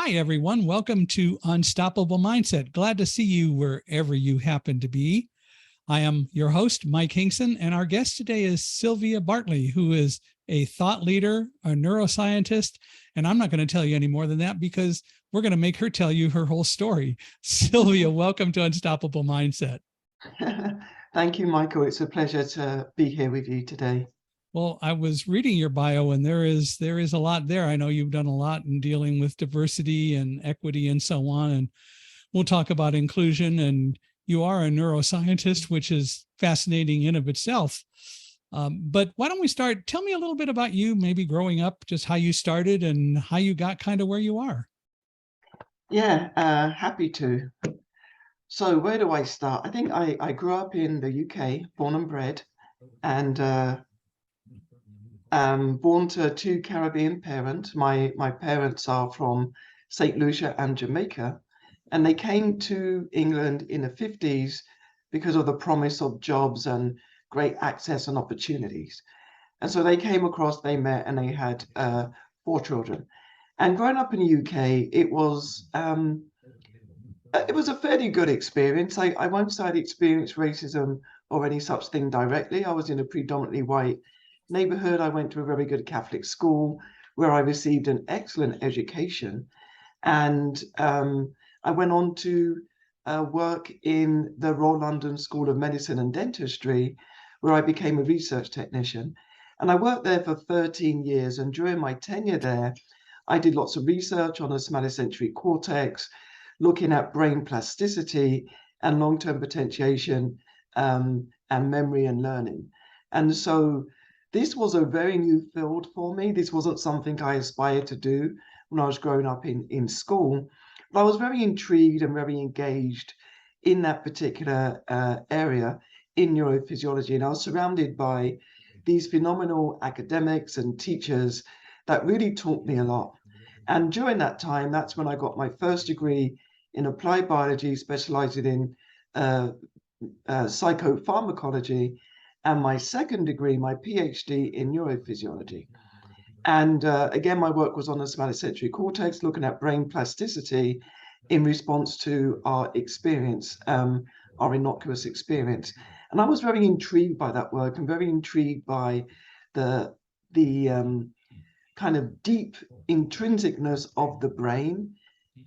Hi, everyone. Welcome to Unstoppable Mindset. Glad to see you wherever you happen to be. I am your host, Mike Hinkson, and our guest today is Sylvia Bartley, who is a thought leader, a neuroscientist, and I'm not going to tell you any more than that because we're going to make her tell you her whole story. Sylvia, welcome to Unstoppable Mindset. Thank you, Michael. It's a pleasure to be here with you today. Well, I was reading your bio, and there is a lot there. I know you've done a lot in dealing with diversity and equity and so on, and we'll talk about inclusion. And you are a neuroscientist, which is fascinating in of itself. But why don't we start? Tell me a little bit about you, maybe growing up, just how you started and how you got kind of where you are. Yeah, happy to. So where do I start? I think I grew up in the UK, born and bred, and born to two Caribbean parents. My parents are from St. Lucia and Jamaica, and they came to England in the 50s because of the promise of jobs and great access and opportunities. And so they came across, they met, and they had 4 children. And growing up in the UK, it was a fairly good experience. I won't say I'd experienced racism or any such thing directly. I was in a predominantly white neighborhood. I went to a very good Catholic school where I received an excellent education. And I went on to work in the Royal London School of Medicine and Dentistry, where I became a research technician. And I worked there for 13 years. And during my tenure there, I did lots of research on the somatosensory cortex, looking at brain plasticity and long-term potentiation and memory and learning. And so this was a very new field for me. This wasn't something I aspired to do when I was growing up in school, but I was very intrigued and very engaged in that particular area in neurophysiology. And I was surrounded by these phenomenal academics and teachers that really taught me a lot. And during that time, that's when I got my first degree in applied biology, specializing in psychopharmacology, and my second degree, my PhD in neurophysiology. And again, my work was on the somatosensory cortex, looking at brain plasticity in response to our experience, our innocuous experience. And I was very intrigued by that work and very intrigued by the kind of deep intrinsicness of the brain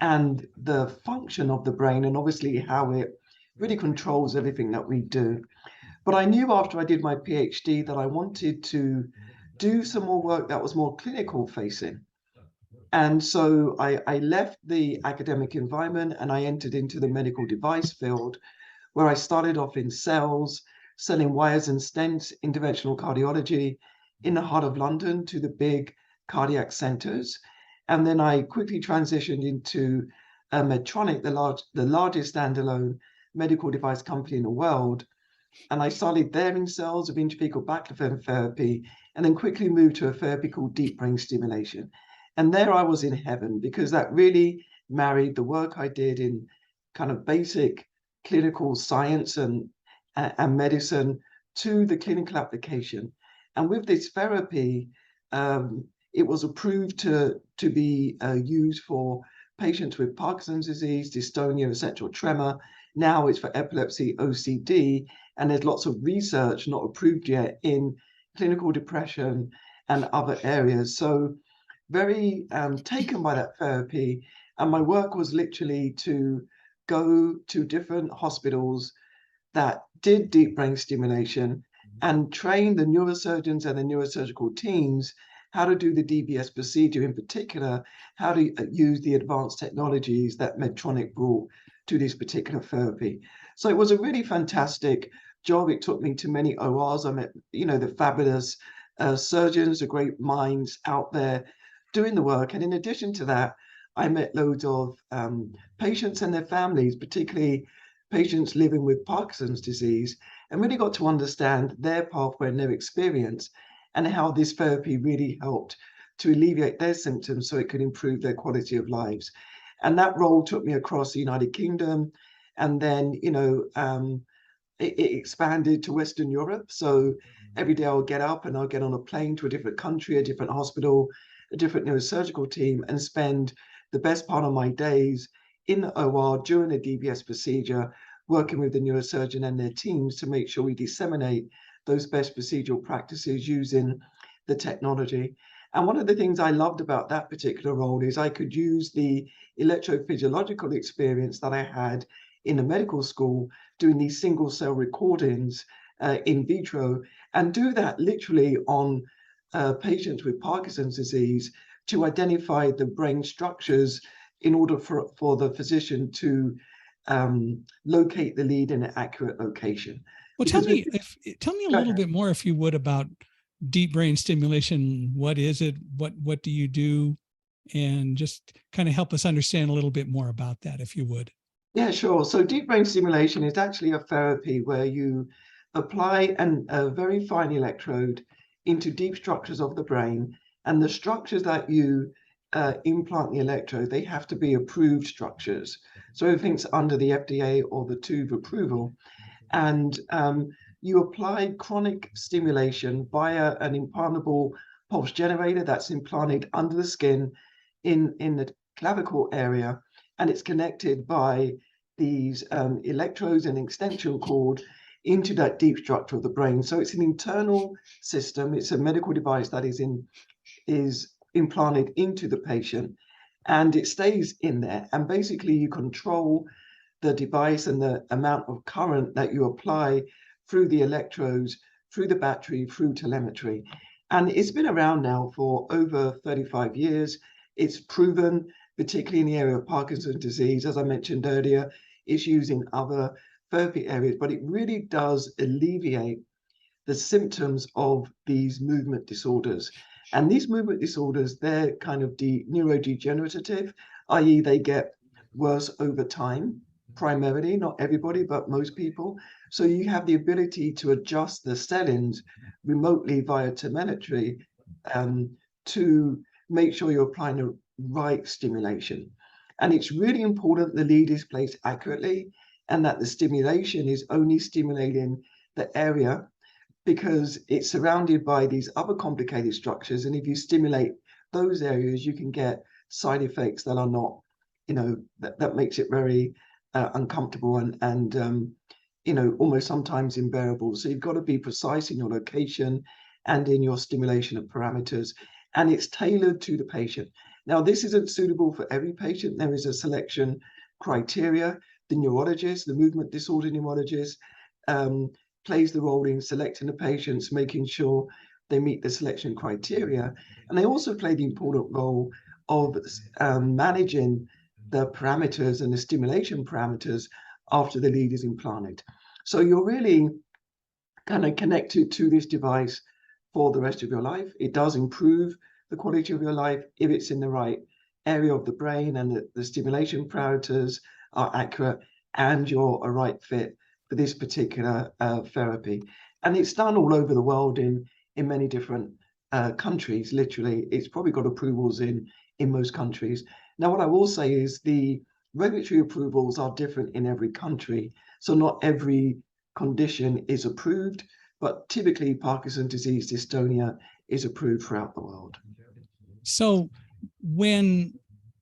and the function of the brain, and obviously how it really controls everything that we do. But I knew after I did my PhD that I wanted to do some more work that was more clinical facing. And so I left the academic environment and I entered into the medical device field, where I started off in cells, selling wires and stents, interventional cardiology in the heart of London to the big cardiac centers. And then I quickly transitioned into Medtronic, the largest standalone medical device company in the world. And I started there in cells of intrathecal baclofen therapy, and then quickly moved to a therapy called deep brain stimulation. And there I was in heaven, because that really married the work I did in kind of basic clinical science and medicine to the clinical application. And with this therapy, it was approved to be used for patients with Parkinson's disease, dystonia, essential tremor. Now it's for epilepsy, OCD, and there's lots of research not approved yet in clinical depression and other areas. So very taken by that therapy. And my work was literally to go to different hospitals that did deep brain stimulation and train the neurosurgeons and the neurosurgical teams how to do the DBS procedure, in particular, how to use the advanced technologies that Medtronic brought to this particular therapy. So it was a really fantastic job. It took me to many ORs. I met, the fabulous surgeons, the great minds out there doing the work. And in addition to that, I met loads of patients and their families, particularly patients living with Parkinson's disease, and really got to understand their pathway and their experience, and how this therapy really helped to alleviate their symptoms so it could improve their quality of lives. And that role took me across the United Kingdom, and then, it expanded to Western Europe. So every day I'll get up and I'll get on a plane to a different country, a different hospital, a different neurosurgical team, and spend the best part of my days in the OR during the DBS procedure, working with the neurosurgeon and their teams to make sure we disseminate those best procedural practices using the technology. And one of the things I loved about that particular role is I could use the electrophysiological experience that I had in the medical school doing these single cell recordings in vitro, and do that literally on patients with Parkinson's disease to identify the brain structures in order for the physician to locate the lead in an accurate location. Well, tell me a little bit more, if you would, about deep brain stimulation. What is it? What do you do? And just kind of help us understand a little bit more about that, if you would. Yeah, sure. So deep brain stimulation is actually a therapy where you apply a very fine electrode into deep structures of the brain, and the structures that you implant the electrode, they have to be approved structures. So everything's under the FDA or the TÜV approval. And you apply chronic stimulation via an implantable pulse generator that's implanted under the skin in the clavicle area, and it's connected by these electrodes and extension cord into that deep structure of the brain. So it's an internal system. It's a medical device that is implanted into the patient, and it stays in there. And basically, you control the device and the amount of current that you apply through the electrodes, through the battery, through telemetry. And it's been around now for over 35 years. It's proven, particularly in the area of Parkinson's disease. As I mentioned earlier, it's used in other therapy areas, but it really does alleviate the symptoms of these movement disorders. And these movement disorders, they're kind of neurodegenerative, i.e. they get worse over time, primarily, not everybody, but most people. So you have the ability to adjust the settings remotely via telemetry to make sure you're applying the right stimulation. And it's really important the lead is placed accurately and that the stimulation is only stimulating the area, because it's surrounded by these other complicated structures. And if you stimulate those areas, you can get side effects that are not, that makes it very uncomfortable and almost sometimes unbearable. So you've got to be precise in your location and in your stimulation of parameters, and it's tailored to the patient. Now, this isn't suitable for every patient. There is a selection criteria. The neurologist, the movement disorder neurologist, plays the role in selecting the patients, making sure they meet the selection criteria. And they also play the important role of managing the parameters and the stimulation parameters after the lead is implanted. So you're really kind of connected to this device for the rest of your life. It does improve the quality of your life if it's in the right area of the brain and the stimulation parameters are accurate and you're a right fit for this particular therapy. And it's done all over the world in many different countries. Literally, it's probably got approvals in most countries. Now, what I will say is the regulatory approvals are different in every country. So not every condition is approved, but typically Parkinson's disease dystonia is approved throughout the world. So when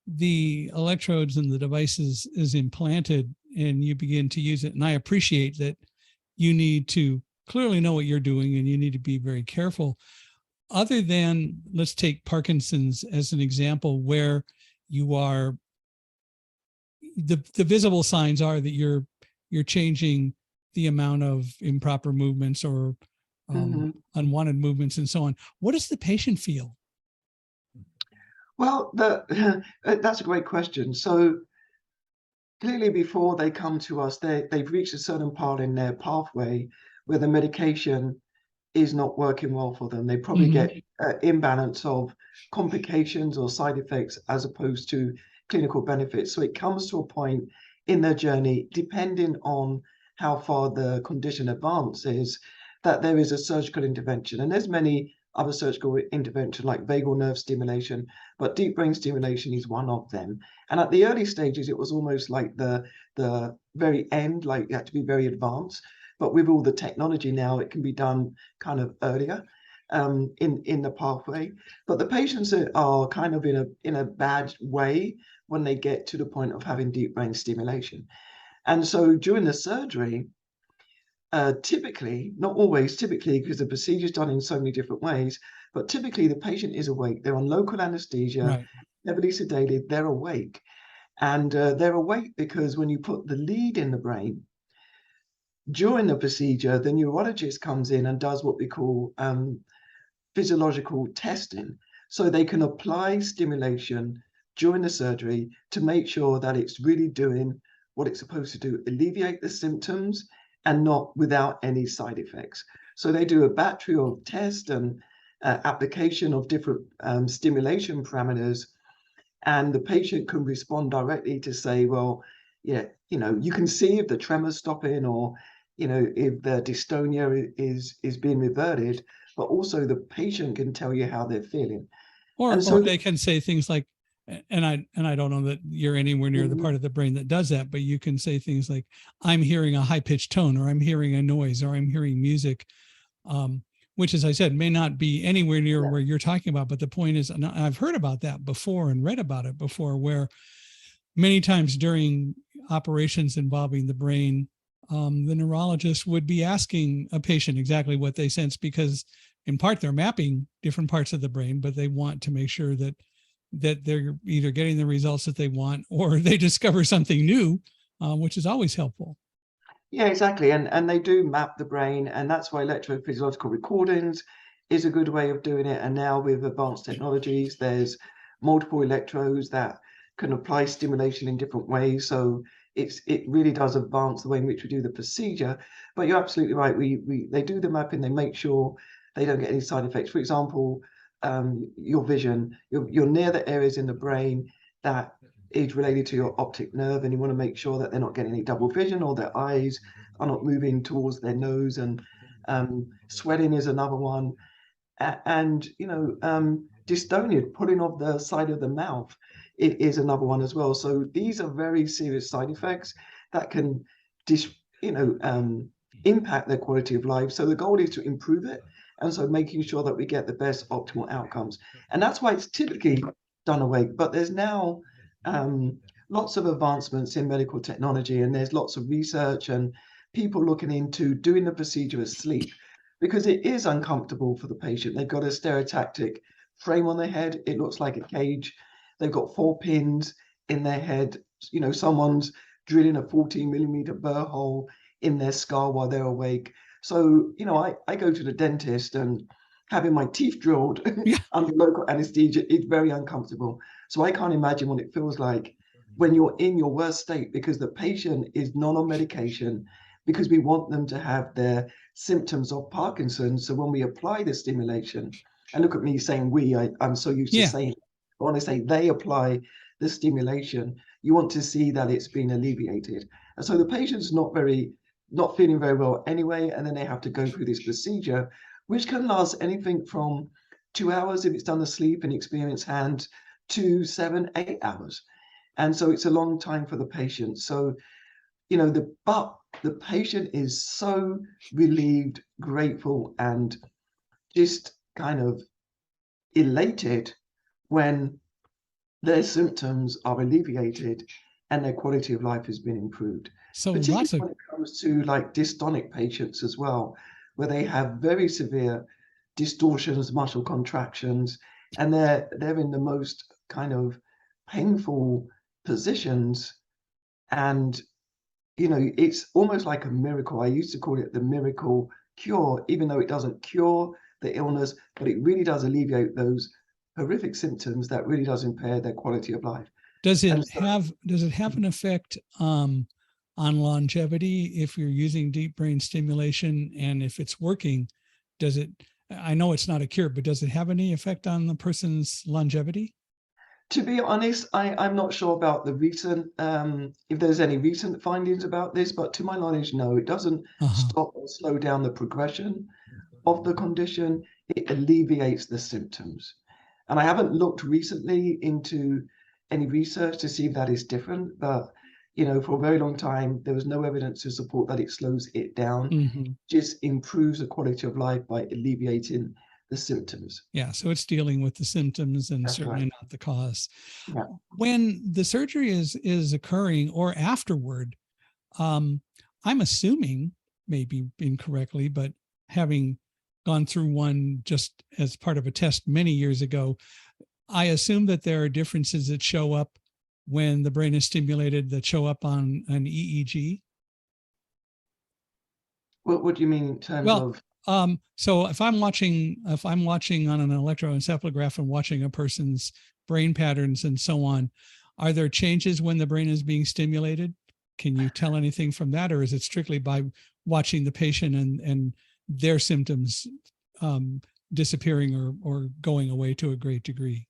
the electrodes and the devices is implanted and you begin to use it, and I appreciate that you need to clearly know what you're doing and you need to be very careful. Other than, let's take Parkinson's as an example, where you are, the visible signs are that you're changing the amount of improper movements or unwanted movements and so on. What does the patient feel? Well, that's a great question. So clearly before they come to us, they've reached a certain part in their pathway where the medication is not working well for them. They probably get imbalance of complications or side effects as opposed to clinical benefits. So it comes to a point in their journey, depending on how far the condition advances, that there is a surgical intervention. And there's many other surgical interventions like vagal nerve stimulation, but deep brain stimulation is one of them. And at the early stages, it was almost like the very end, like you had to be very advanced. But with all the technology now, it can be done kind of earlier. in the pathway. But the patients are kind of in a bad way when they get to the point of having deep brain stimulation. And so during the surgery, typically, not always, typically, because the procedure is done in so many different ways, but typically the patient is awake. They're on local anesthesia, Right. heavily sedated, they're awake. And they're awake because when you put the lead in the brain, during the procedure, the neurologist comes in and does what we call physiological testing. So they can apply stimulation during the surgery to make sure that it's really doing what it's supposed to do, alleviate the symptoms and not without any side effects. So they do a battery of tests and application of different stimulation parameters, and the patient can respond directly to say, well, yeah, you can see if the tremor's stopping, or if the dystonia is being reverted, but also the patient can tell you how they're feeling. Or And so they can say things like, and I don't know that you're anywhere near the part of the brain that does that, but you can say things like, I'm hearing a high pitched tone, or I'm hearing a noise, or I'm hearing music, which, as I said, may not be anywhere near where you're talking about. But the point is, and I've heard about that before and read about it before, where many times during operations involving the brain, the neurologist would be asking a patient exactly what they sense, because in part they're mapping different parts of the brain, but they want to make sure that they're either getting the results that they want, or they discover something new, which is always helpful. Yeah, exactly. And they do map the brain, and that's why electrophysiological recordings is a good way of doing it. And now with advanced technologies, there's multiple electrodes that can apply stimulation in different ways. So it really does advance the way in which we do the procedure. But you're absolutely right. They do the mapping, they make sure they don't get any side effects. For example, your vision, you're near the areas in the brain that is related to your optic nerve, and you want to make sure that they're not getting any double vision, or their eyes are not moving towards their nose. And sweating is another one. And dystonia, pulling of the side of the mouth, it is another one as well. So these are very serious side effects that can impact their quality of life. So the goal is to improve it, and so making sure that we get the best optimal outcomes. And that's why it's typically done awake. But there's now lots of advancements in medical technology, and there's lots of research and people looking into doing the procedure asleep, because it is uncomfortable for the patient. They've got a stereotactic frame on their head. It looks like a cage. They've got 4 pins in their head. Someone's drilling a 14-millimeter burr hole in their skull while they're awake. So, I go to the dentist, and having my teeth drilled under local anesthesia is very uncomfortable. So I can't imagine what it feels like when you're in your worst state, because the patient is not on medication, because we want them to have their symptoms of Parkinson's. So when we apply the stimulation, and look at me saying I'm so used to saying, but when I say they apply the stimulation, you want to see that it's been alleviated. And so the patient's not feeling very well anyway, and then they have to go through this procedure, which can last anything from 2 hours if it's done asleep and experienced hand, to 7, 8 hours. And so it's a long time for the patient. So, the patient is so relieved, grateful, and just kind of elated when their symptoms are alleviated and their quality of life has been improved. So Particularly lots of, when it comes to like dystonic patients as well, where they have very severe distortions, muscle contractions, and they're in the most kind of painful positions. And it's almost like a miracle. I used to call it the miracle cure, even though it doesn't cure the illness, but it really does alleviate those horrific symptoms that really does impair their quality of life. Does it have an effect on longevity if you're using deep brain stimulation, and if it's working, does it, I know it's not a cure, but does it have any effect on the person's longevity? To be honest, I'm not sure about the recent, if there's any recent findings about this, but to my knowledge, no, it doesn't stop or slow down the progression of the condition. It alleviates the symptoms. And I haven't looked recently into any research to see if that is different, but for a very long time, there was no evidence to support that it slows it down. Just improves the quality of life by alleviating the symptoms. Yeah, so it's dealing with the symptoms and That's certainly right. not the cause. Yeah. When the surgery is occurring or afterward, um, I'm assuming, maybe incorrectly, but having gone through one just as part of a test many years ago, I assume that there are differences that show up when the brain is stimulated that show up on an EEG. What do you mean in terms Well, of? so if I'm watching on an electroencephalograph and watching a person's brain patterns and so on, are there changes when the brain is being stimulated? Can you tell anything from that, or is it strictly by watching the patient and their symptoms disappearing or going away to a great degree?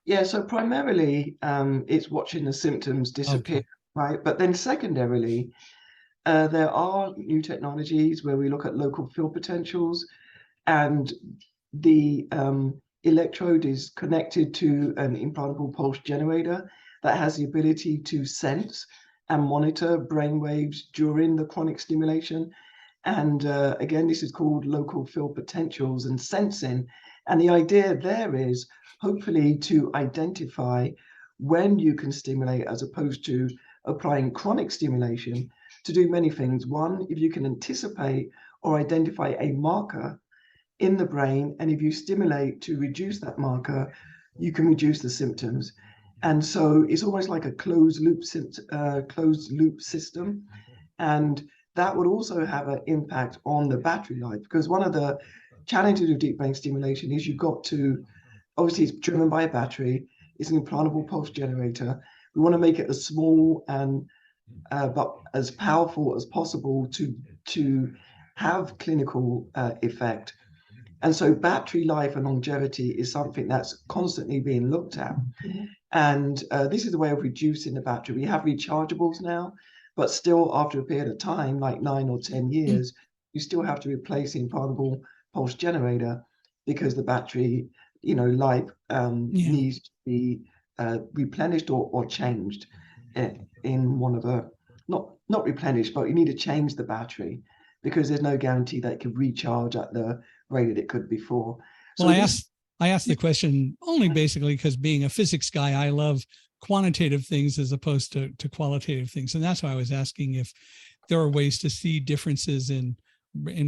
Yeah, so primarily it's watching the symptoms disappear, Okay. right? But then secondarily, there are new technologies where we look at local field potentials, and the electrode is connected to an implantable pulse generator that has the ability to sense and monitor brain waves during the chronic stimulation. And again, this is called local field potentials and sensing. And the idea there is hopefully to identify when you can stimulate as opposed to applying chronic stimulation to do many things. One, if you can anticipate or identify a marker in the brain, and if you stimulate to reduce that marker, you can reduce the symptoms. And so it's almost like a closed loop system. And that would also have an impact on the battery life, because one of the challenges of deep brain stimulation is you've got to, obviously it's driven by a battery, it's an implantable pulse generator. We want to make it as small and but as powerful as possible to have clinical effect. And so battery life and longevity is something that's constantly being looked at. And this is a way of reducing the battery. We have rechargeables now, but still after a period of time, like 9 or 10 years, you still have to replace the implantable pulse generator because the battery, life Yeah. needs to be replenished or changed in one of a, not replenished, but you need to change the battery because there's no guarantee that it can recharge at the rate that it could before. Well, So this, I asked the question only basically because being a physics guy, I love quantitative things as opposed to qualitative things. And that's why I was asking if there are ways to see differences in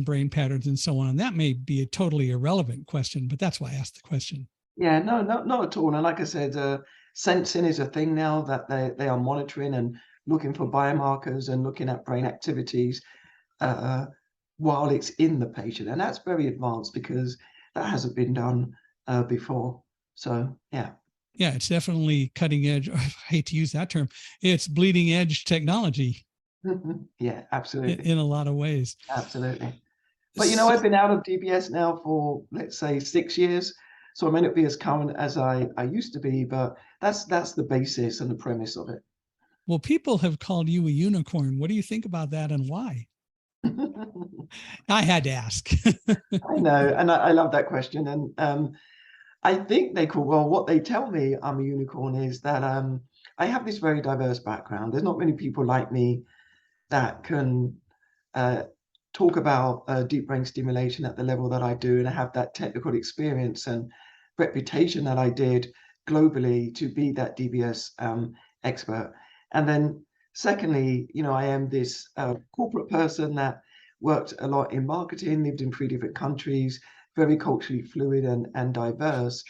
brain patterns and so on. And that may be a totally irrelevant question, but that's why I asked the question. yeah, no, not at all. And like I said, sensing is a thing now that they are monitoring and looking for biomarkers and looking at brain activities uh, while it's in the patient. And that's very advanced because that hasn't been done before. So, yeah. Yeah, it's definitely cutting edge. I hate to use that term. It's bleeding edge technology Yeah, absolutely. in a lot of ways. Absolutely. But So, I've been out of DBS now for, let's say, 6 years. So I may not be as current as I used to be, but that's the basis and the premise of it. well, people have called you a unicorn. What do you think about that and why? I had to ask. I know, and I love that question. And I think well, what they tell me I'm a unicorn is that I have this very diverse background. There's not many people like me that can uh, talk about deep brain stimulation at the level that I do, and I have that technical experience and reputation that I did globally to be that DBS expert. And then secondly, I am this corporate person that worked a lot in marketing, lived in 3 different countries, very culturally fluid and diverse,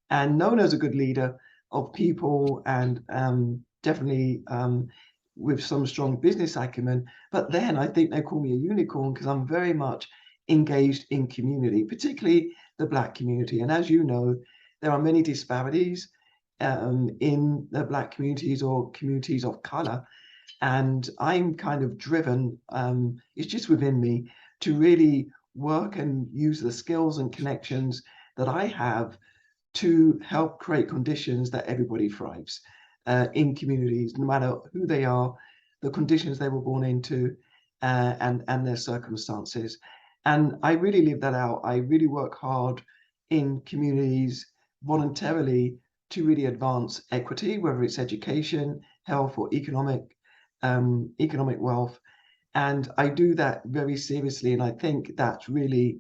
and known as a good leader of people, and definitely with some strong business acumen. But then I think they call me a unicorn because I'm very much engaged in community, particularly the Black community. And as you know, there are many disparities in the Black communities or communities of color. And I'm kind of driven, it's just within me to really work and use the skills and connections that I have to help create conditions that everybody thrives in communities, no matter who they are, the conditions they were born into, and their circumstances. And I really live that out. I really work hard in communities voluntarily to really advance equity, whether it's education, health, or economic wealth. And I do that very seriously. And I think that's really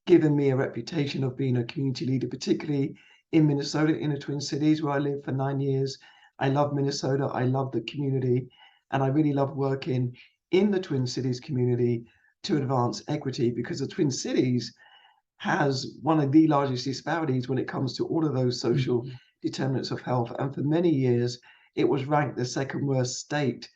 given me a reputation of being a community leader, particularly in Minnesota, in the Twin Cities, where I lived for 9 years. I love Minnesota. I love the community. And I really love working in the Twin Cities community to advance equity, because the Twin Cities has one of the largest disparities when it comes to all of those social determinants of health. And for many years, it was ranked the second worst state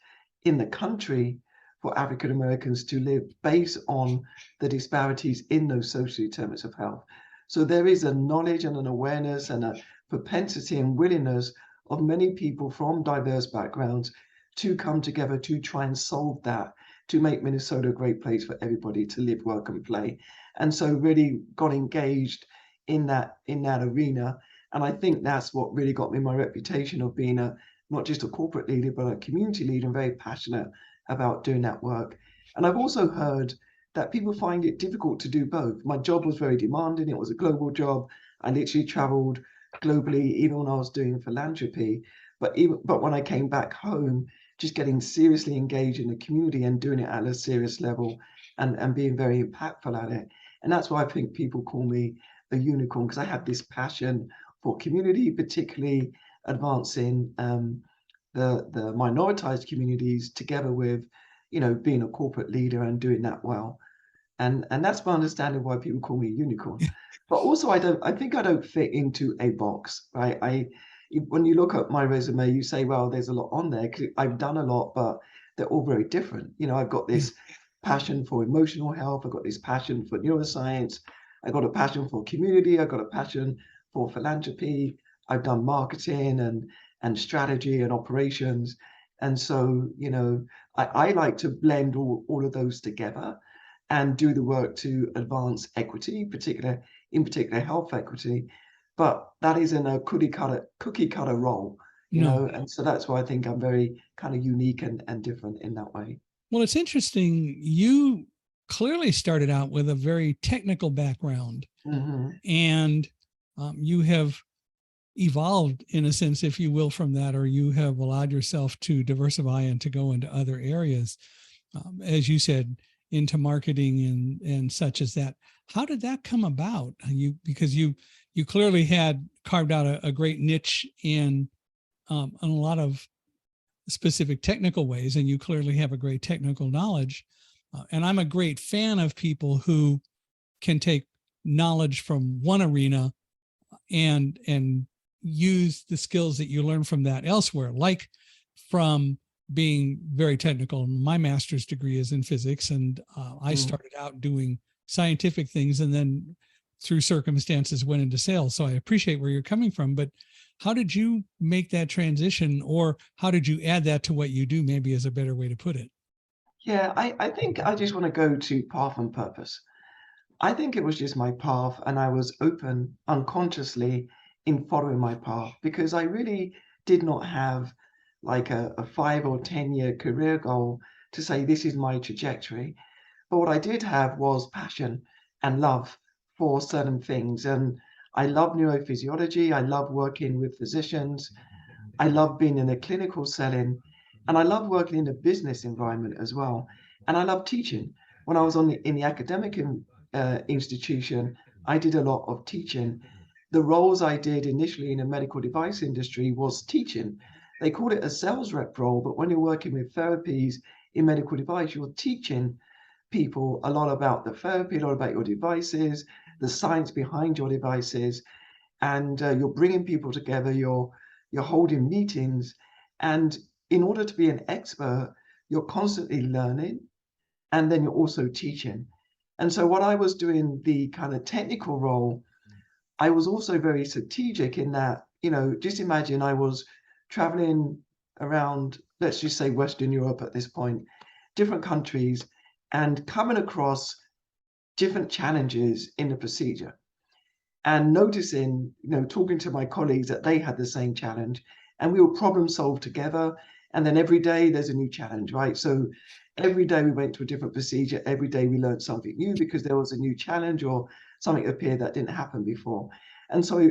in the country for African Americans to live, based on the disparities in those social determinants of health. So there is a knowledge and an awareness and a propensity and willingness of many people from diverse backgrounds to come together to try and solve that, to make Minnesota a great place for everybody to live, work, and play. And so really got engaged in that arena. And I think that's what really got me my reputation of being not just a corporate leader, but a community leader, and very passionate about doing that work. And I've also heard that people find it difficult to do both. My job was very demanding. It was a global job. I literally traveled globally, even when I was doing philanthropy. But when I came back home, just getting seriously engaged in the community and doing it at a serious level, and being very impactful at it. And that's why I think people call me a unicorn, because I have this passion for community, particularly advancing the minoritized communities, together with, being a corporate leader and doing that well. And that's my understanding why people call me a unicorn. But also, I think I don't fit into a box, right? When you look at my resume, you say, well, there's a lot on there, 'cause I've done a lot, but they're all very different. I've got this passion for emotional health. I've got this passion for neuroscience. I've got a passion for community. I've got a passion for philanthropy. I've done marketing and strategy and operations. And so, I like to blend all of those together and do the work to advance equity, in particular health equity. But that isn't a cookie cutter role, No. and so that's why I think I'm very kind of unique and different in that way. Well, it's interesting. You clearly started out with a very technical background, and you have evolved, in a sense, if you will, from that, or you have allowed yourself to diversify and to go into other areas, as you said, into marketing and such as that. How did that come about? Because you clearly had carved out a great niche in a lot of specific technical ways, and you clearly have a great technical knowledge. And I'm a great fan of people who can take knowledge from one arena and use the skills that you learn from that elsewhere, like from being very technical. My master's degree is in physics, and I started out doing scientific things, and then through circumstances went into sales. So I appreciate where you're coming from, but how did you make that transition, or how did you add that to what you do, maybe is a better way to put it? Yeah, I think I just want to go to path and purpose. I think it was just my path, and I was open unconsciously in following my path, because I really did not have like a 5 or 10 year career goal to say this is my trajectory. But what I did have was passion and love for certain things. And I love neurophysiology. I love working with physicians. I love being in a clinical setting, and I love working in a business environment as well. And I love teaching. When I was in the academic institution, I did a lot of teaching. The roles I did initially in the medical device industry was teaching. They called it a sales rep role, but when you're working with therapies in medical device, you're teaching people a lot about the therapy, a lot about your devices, the science behind your devices, and you're bringing people together. You're holding meetings, and in order to be an expert, you're constantly learning, and then you're also teaching. And so, what I was doing, the kind of technical role, I was also very strategic in that, just imagine I was traveling around, let's just say Western Europe at this point, different countries, and coming across different challenges in the procedure, and noticing, talking to my colleagues, that they had the same challenge, and we will problem solve together. And then every day there's a new challenge, right? So every day we went to a different procedure. Every day we learned something new, because there was a new challenge or something appeared that didn't happen before. And so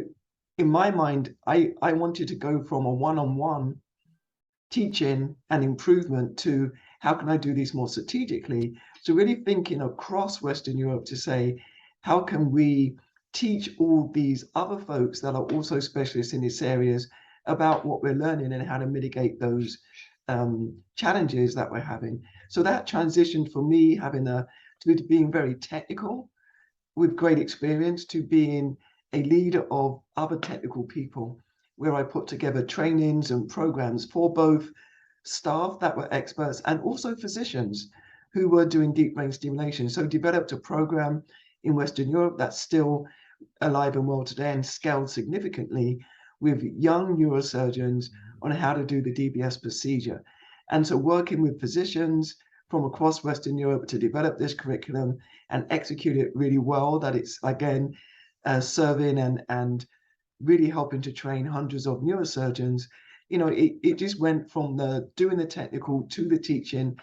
in my mind, I wanted to go from a one-on-one teaching and improvement to how can I do this more strategically? So really thinking across Western Europe to say, how can we teach all these other folks that are also specialists in these areas about what we're learning and how to mitigate those challenges that we're having. So that transition for me, to being very technical with great experience, to being a leader of other technical people, where I put together trainings and programs for both staff that were experts and also physicians who were doing deep brain stimulation. So developed a program in Western Europe that's still alive and well today and scaled significantly with young neurosurgeons on how to do the DBS procedure. And so working with physicians from across Western Europe to develop this curriculum and execute it really well, that it's again serving and really helping to train hundreds of neurosurgeons. It just went from doing the technical to the teaching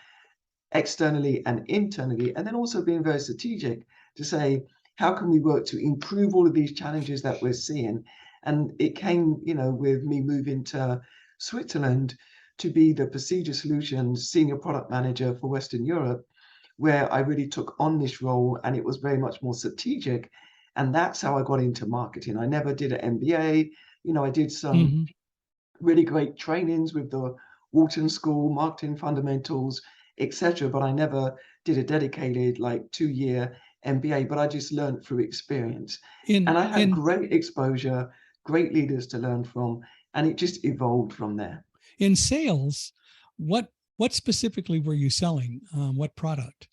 externally and internally, and then also being very strategic to say, how can we work to improve all of these challenges that we're seeing? And it came, with me moving to Switzerland to be the procedure solutions senior product manager for Western Europe, where I really took on this role, and it was very much more strategic. And that's how I got into marketing. I never did an MBA. I did some really great trainings with the Wharton School, marketing fundamentals, etc. But I never did a dedicated 2-year MBA, but I just learned through experience. And I had great exposure, great leaders to learn from, and it just evolved from there. In sales, what specifically were you selling? What product?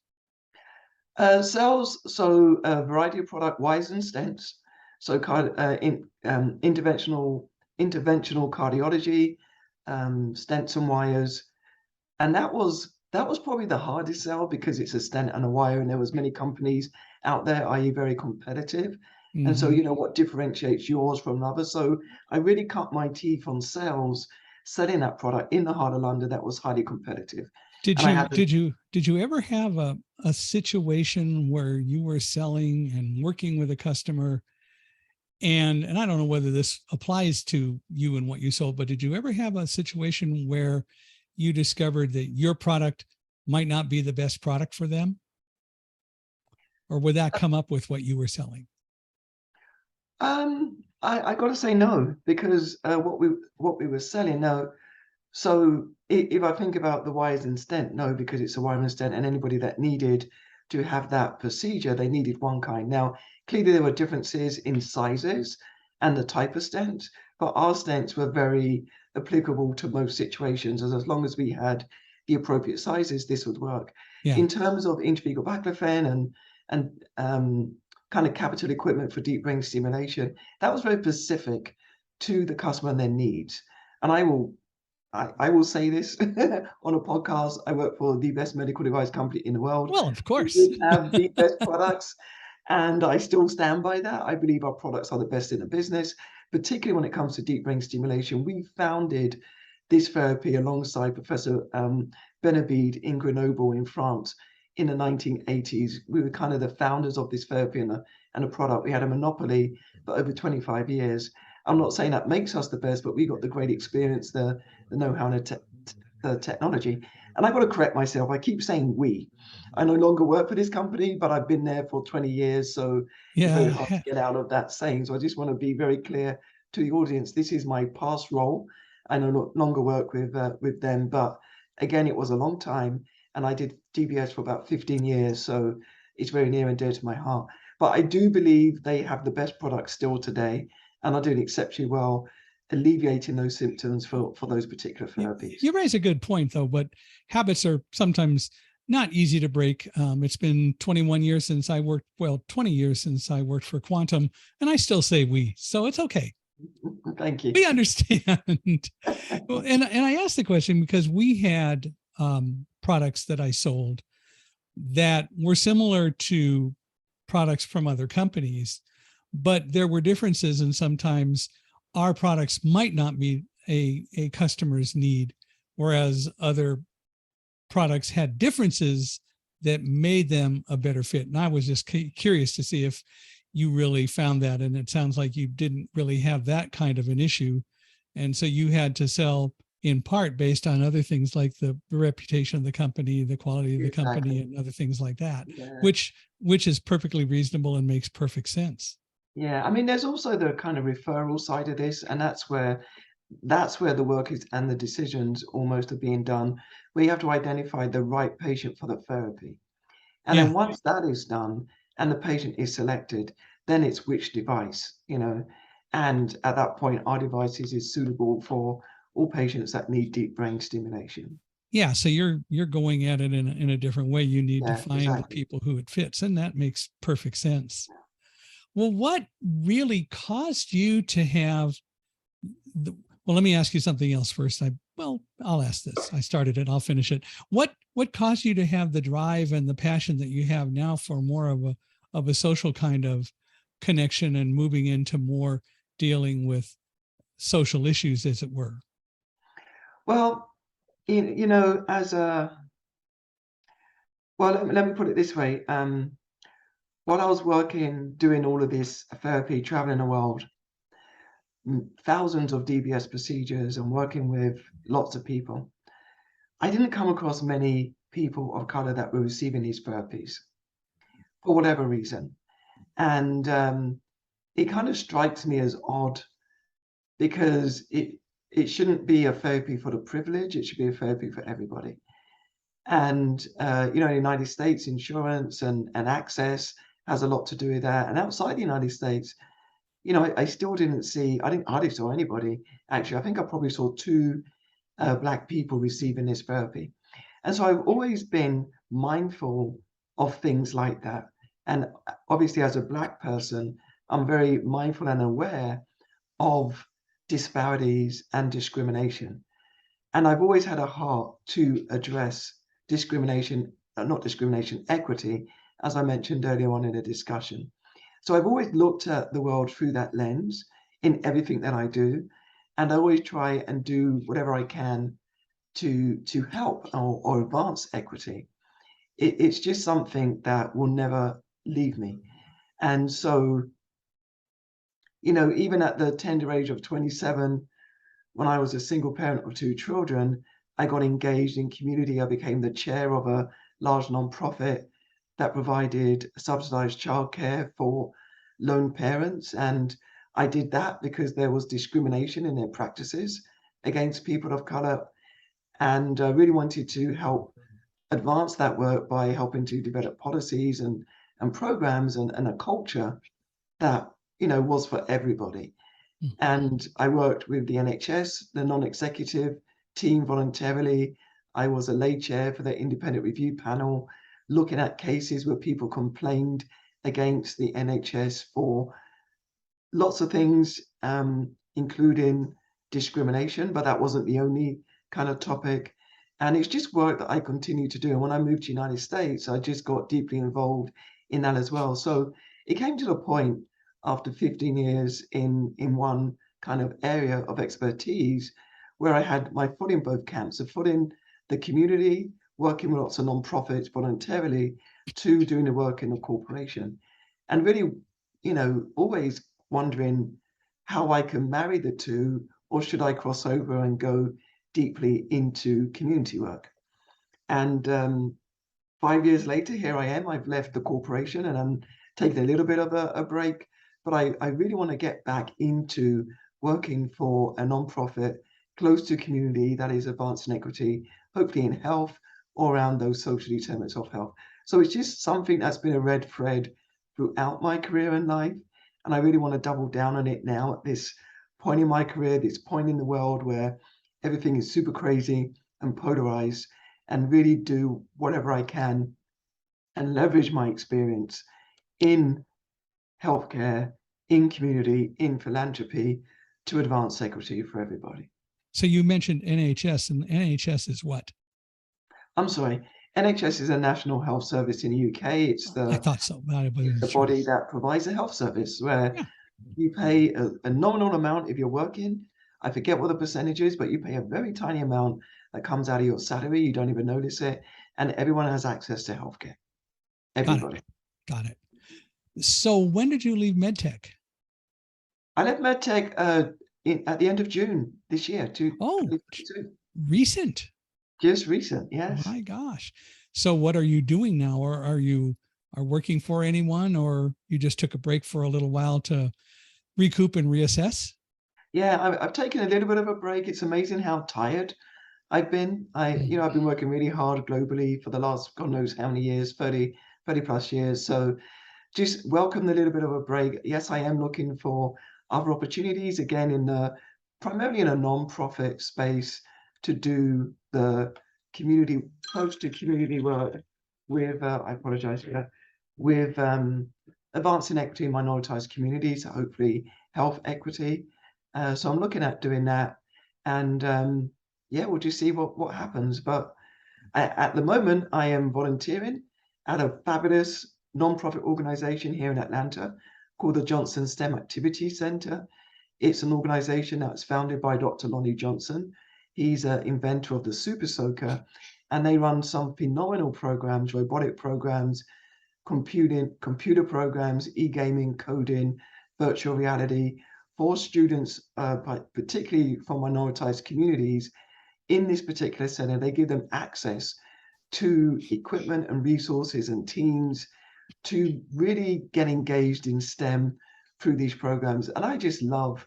Sales, so a variety of product, wires and stents, so interventional cardiology, stents and wires, and that was probably the hardest sell because it's a stent and a wire, and there was many companies out there, i.e. very competitive. And so, what differentiates yours from another? So I really cut my teeth on sales, selling that product in the heart of London that was highly competitive. Did you ever have a situation where you were selling and working with a customer, and I don't know whether this applies to you and what you sold, but did you ever have a situation where you discovered that your product might not be the best product for them? Or would that come up with what you were selling? I got to say no, because what we were selling now. So if I think about the wires and stent, no, because it's a wire and stent, and anybody that needed to have that procedure, they needed one kind. Now, clearly there were differences in sizes and the type of stent, but our stents were very applicable to most situations, as long as we had the appropriate sizes, this would work. Yeah. In terms of intrathecal baclofen and kind of capital equipment for deep brain stimulation, that was very specific to the customer and their needs. And I will say this on a podcast. I work for the best medical device company in the world. Well, of course. We have the best products, and I still stand by that. I believe our products are the best in the business, particularly when it comes to deep brain stimulation. We founded this therapy alongside Professor Benavid in Grenoble in France in the 1980s. We were kind of the founders of this therapy and a product. We had a monopoly for over 25 years. I'm not saying that makes us the best, but we got the great experience, the know-how and the technology. And I've got to correct myself. I keep saying we. I no longer work for this company, but I've been there for 20 years. So it's very hard to get out of that saying. So I just want to be very clear to the audience. This is my past role. I no longer work with them, but again, it was a long time. And I did DBS for about 15 years. So it's very near and dear to my heart. But I do believe they have the best product still today, and are doing exceptionally well alleviating those symptoms for those particular therapies. You raise a good point, though, but habits are sometimes not easy to break. It's been 21 years since I worked, 20 years since I worked for Quantum, and I still say we, so it's okay. Thank you. We understand. and I asked the question because we had products that I sold that were similar to products from other companies, but there were differences, and sometimes our products might not meet a customer's need, whereas other products had differences that made them a better fit. And I was just curious to see if you really found that, and it sounds like you didn't really have that kind of an issue. And so you had to sell in part based on other things like the reputation of the company, the quality of the company, and other things like that, which which is perfectly reasonable and makes perfect sense. Yeah, I mean, there's also the kind of referral side of this, and that's where the work is and the decisions almost are being done, where you have to identify the right patient for the therapy. And Yeah. then once that is done and the patient is selected, then it's which device, and at that point, our devices is suitable for all patients that need deep brain stimulation. Yeah. So you're going at it in a different way. You need to Yeah, find the exactly. people who it fits, and that makes perfect sense. Well, what really caused you to have well, let me ask you something else first. I'll ask this. I started it. I'll finish it. What caused you to have the drive and the passion that you have now for more of a social kind of connection and moving into more dealing with social issues, as it were? Well, as a well, let me put it this way. While I was working, doing all of this therapy, traveling the world, thousands of DBS procedures and working with lots of people, I didn't come across many people of color that were receiving these therapies for whatever reason. And it kind of strikes me as odd because it shouldn't be a therapy for the privileged, it should be a therapy for everybody. And in the United States, insurance and access has a lot to do with that. And outside the United States, I still didn't see, I didn't hardly saw anybody. Actually, I think I probably saw two Black people receiving this therapy. And so I've always been mindful of things like that. And obviously, as a Black person, I'm very mindful and aware of disparities and discrimination. And I've always had a heart to address discrimination, not discrimination, equity, as I mentioned earlier on in the discussion. So I've always looked at the world through that lens in everything that I do. And I always try and do whatever I can to help or advance equity. It's just something that will never leave me. And so, even at the tender age of 27, when I was a single parent of two children, I got engaged in community. I became the chair of a large nonprofit that provided subsidized childcare for lone parents. And I did that because there was discrimination in their practices against people of color. And I really wanted to help advance that work by helping to develop policies and programs and a culture that, was for everybody. Hmm. And I worked with the NHS, the non-executive team voluntarily. I was a lay chair for the independent review panel, looking at cases where people complained against the NHS for lots of things, including discrimination, but that wasn't the only kind of topic. And it's just work that I continue to do. And when I moved to the United States, I just got deeply involved in that as well. So it came to the point after 15 years in one kind of area of expertise where I had my foot in both camps, a foot in the community, working with lots of nonprofits voluntarily, to doing the work in the corporation. And really, always wondering how I can marry the two, or should I cross over and go deeply into community work? And 5 years later, here I am. I've left the corporation and I'm taking a little bit of a break, but I really want to get back into working for a nonprofit close to community that is advancing equity, hopefully in health or around those social determinants of health. So it's just something that's been a red thread throughout my career and life. And I really want to double down on it now at this point in my career, this point in the world where everything is super crazy and polarized, and really do whatever I can and leverage my experience in healthcare, in community, in philanthropy to advance equity for everybody. So you mentioned NHS, and NHS is what? I'm sorry, NHS is a national health service in the UK. It's I the thought so, but I it's wasn't the sure. body that provides a health service where Yeah, you pay a nominal amount if you're working. I forget what the percentage is, but you pay a very tiny amount that comes out of your salary. You don't even notice it. And everyone has access to healthcare. got it, Everybody. got it. So when did you leave MedTech? I left MedTech at the end of June this year, Oh, 2022. recent. Just recent, yes. My gosh. So what are you doing now? Or are working for anyone, or you just took a break for a little while to recoup and reassess? Yeah, I've taken a little bit of a break. It's amazing how tired I've been. I've been working really hard globally for the last God knows how many years, 30 plus years. So just welcome the little bit of a break. Yes, I am looking for other opportunities again in the primarily in a non-profit space to do the community close to community work with I apologize here with advancing equity in minoritized communities, hopefully health equity. So I'm looking at doing that, and yeah, we'll just see what happens. But at the moment, I am volunteering at a fabulous non-profit organization here in Atlanta called the Johnson STEM Activity Center. It's an organization that's founded by Dr. Lonnie Johnson. He's an inventor of the Super Soaker, and they run some phenomenal programs, robotic programs, computer programs, e-gaming, coding, virtual reality for students, particularly from minoritized communities. In this particular center, they give them access to equipment and resources and teams to really get engaged in STEM through these programs. And I just love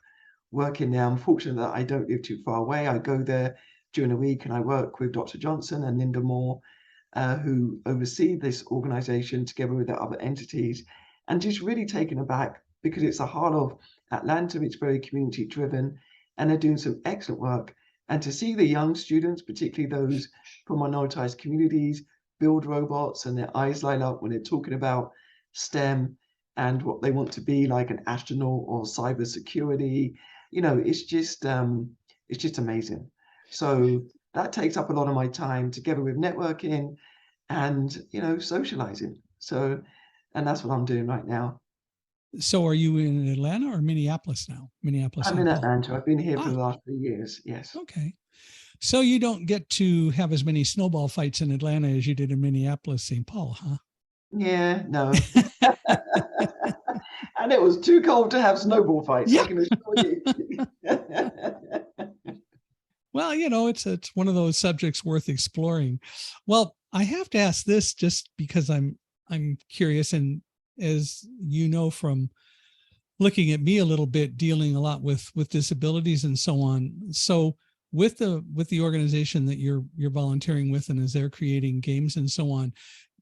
working there. I'm fortunate that I don't live too far away. I go there during the week and I work with Dr. Johnson and Linda Moore, who oversee this organization together with their other entities, and just really taken aback because it's the heart of Atlanta. It's very community driven and they're doing some excellent work. And to see the young students, particularly those from minoritized communities, build robots and their eyes light up when they're talking about STEM and what they want to be, like an astronaut or cybersecurity, it's just amazing. So that takes up a lot of my time together with networking and socializing. So, and that's what I'm doing right now. So are you in Atlanta or Minneapolis now? Minneapolis, I'm St. in Paul. Atlanta. I've been here for Ah, the last 3 years. Yes. okay. So you don't get to have as many snowball fights in Atlanta as you did in Minneapolis, St. Paul, huh? Yeah, no. And it was too cold to have snowball fights, I Yeah. can assure you. Well, it's one of those subjects worth exploring. Well, I have to ask this just because I'm curious, and as you know from looking at me a little bit, dealing a lot with disabilities and so on. So with the organization that you're volunteering with, and as they're creating games and so on,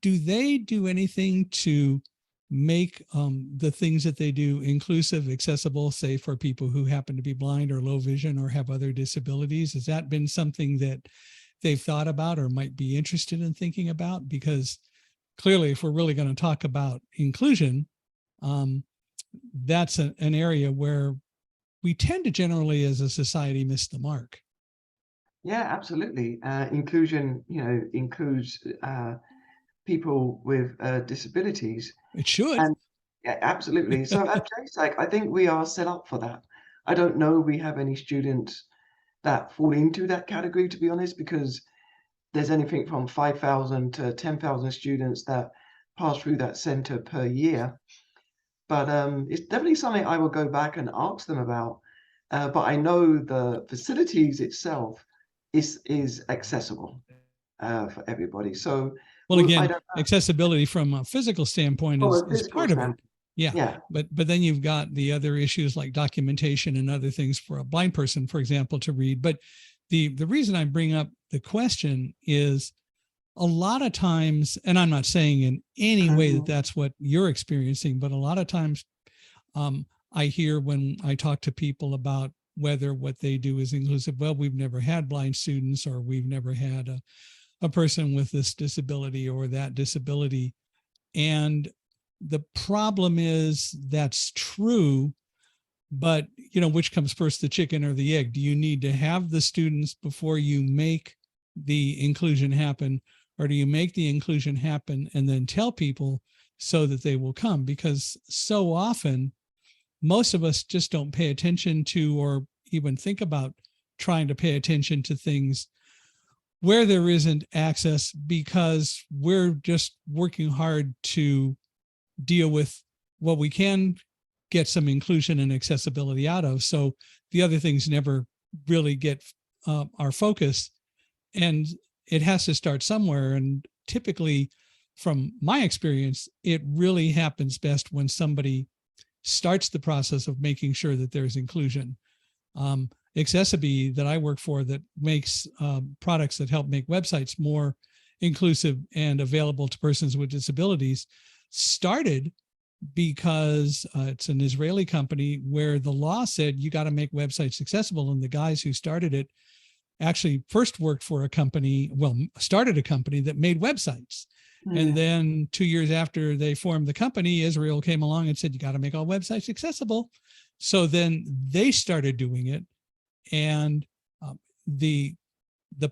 do they do anything to make the things that they do inclusive, accessible, say for people who happen to be blind or low vision or have other disabilities? Has that been something that they've thought about or might be interested in thinking about? Because clearly, if we're really going to talk about inclusion, that's an area where we tend to generally as a society miss the mark. Yeah, absolutely. Inclusion, includes people with disabilities. It should. And yeah, absolutely. So at JSAC, I think we are set up for that. I don't know we have any students that fall into that category, to be honest, because there's anything from 5,000 to 10,000 students that pass through that center per year. But it's definitely something I will go back and ask them about. But I know the facilities itself is accessible for everybody. So Well, I again, don't know. accessibility from a physical standpoint From is a physical part of it. standpoint, Yeah. yeah, But then you've got the other issues like documentation and other things for a blind person, for example, to read. But the reason I bring up the question is a lot of times, and I'm not saying in any way that that's what you're experiencing, but a lot of times I hear when I talk to people about whether what they do is inclusive, well, we've never had blind students, or we've never had a person with this disability or that disability. And the problem is that's true, but which comes first, the chicken or the egg? Do you need to have the students before you make the inclusion happen, or do you make the inclusion happen and then tell people so that they will come? Because so often most of us just don't pay attention to, or even think about trying to pay attention to things where there isn't access, because we're just working hard to deal with what we can get some inclusion and accessibility out of. So the other things never really get our focus, and it has to start somewhere. And typically from my experience, it really happens best when somebody starts the process of making sure that there's inclusion. Accessibility that I work for, that makes products that help make websites more inclusive and available to persons with disabilities, started because it's an Israeli company where the law said you got to make websites accessible. And the guys who started it actually first worked for a company, started a company that made websites. And then 2 years after they formed the company, Israel came along and said, you got to make all websites accessible. So then they started doing it. And the